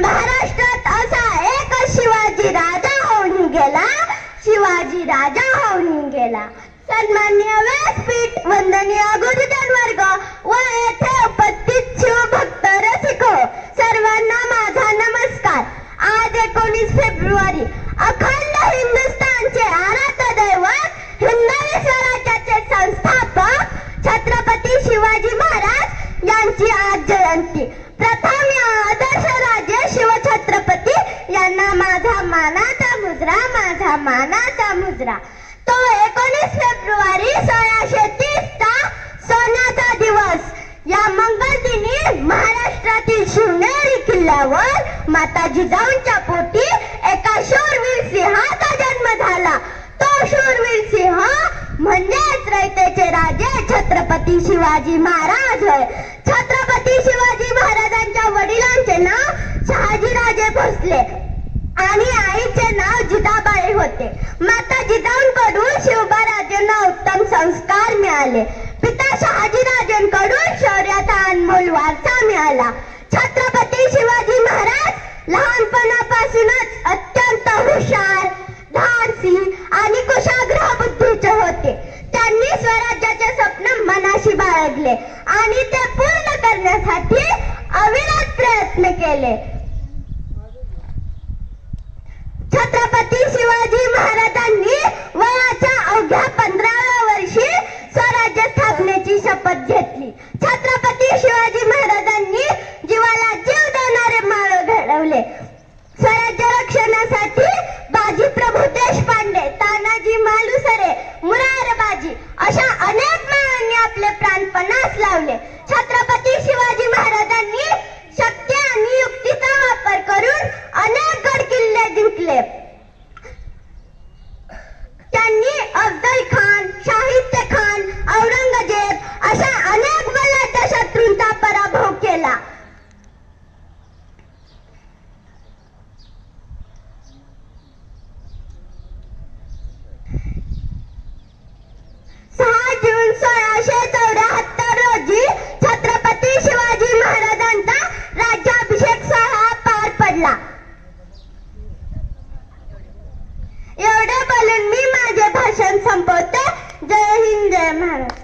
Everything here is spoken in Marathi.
महाराष्ट्रात असा एक शिवाजी राजा होऊन गेला, शिवाजी राजा होऊन गेला। सन्माननीय व्यासपीठ, वंदनीय गुरुजन वर्ग व येथे उपस्थित शिवभक्त रसिक सर्वांना माझा नमस्कार। आज 19 फेब्रुवारी अखंड हिंदुस्थानचे आराध्य दैवत, हिंदवी स्वराज्याचे संस्थापक छत्रपती शिवाजी महाराज यांची आज जयंती। प्रथम या आदर्श राजे शिवछत्रपती यांना माझा मानाचा मुजरा, माझा मानाचा मुजरा। तो 19 फेब्रुवारी 1630 चा सोन्याचा दिवस। या मंगल दिनी महाराष्ट्रातील शिवनेरी किल्ल्यावर माता जिजाऊंच्या पोटी एका शूरवीर सिंहाचा जन्म झाला। तो शूरवीर सिंह म्हणजेच रयतेचे राजे छत्रपती शिवाजी महाराज होय। छत्रपती शिवाजी महाराजांच्या वडिलांचे नाव शहाजीराजे भोसले आणि आईचे नाव जिजाबाई होते। माता जिजाऊंकडून शिवबाराजेंना उत्तम संस्कार मिळाले। पिता शहाजीराजेंकडून शौर्याचा अनमोल वारसा मिळाला। छत्रपती शिवाजी महाराज लहानपणापासूनच अत्यंत हुशार, धाडसी आणि कुशाग्र बुद्धीचे होते। त्यांनी स्वराज्याचे स्वप्न मनाशी बाळगले आणि ते पूर्ण करण्यासाठी अविरत प्रयत्न केले। छत्रपती शिवाजी महाराजांनी वयाच्या अवघ्या 15व्या वर्षी स्वराज्य स्थापनेची शपथ घेतली। छत्रपती शिवाजी महाराजांनी जीवाला जीव देणारे मावळे घडवले। स्वराज्य रक्षणासाठी बाजीप्रभू देशपांडे, तानाजी मालुसरे, मुरारबाजी अशा अनेक मावळ्यांनी आपले प्राण पणास लावले। छत्रपती शिवाजी महाराजांनी शक्ती आणि युक्तीचा वापर करून अनेक गड किल्ले जिंकले। त्यांनी अफजल खान, शाहिद खान, औरंगजेब अशा अनेक बलाढ्य शत्रूंचा पराभव केला। 6 जून 1674 रोजी छत्रपती शिवाजी महाराजांचा राज्याभिषेक सोहळा पार पडला। एवढे बोलून मी माझे भाषण संपवते। जय हिंद, जय महाराष्ट्र।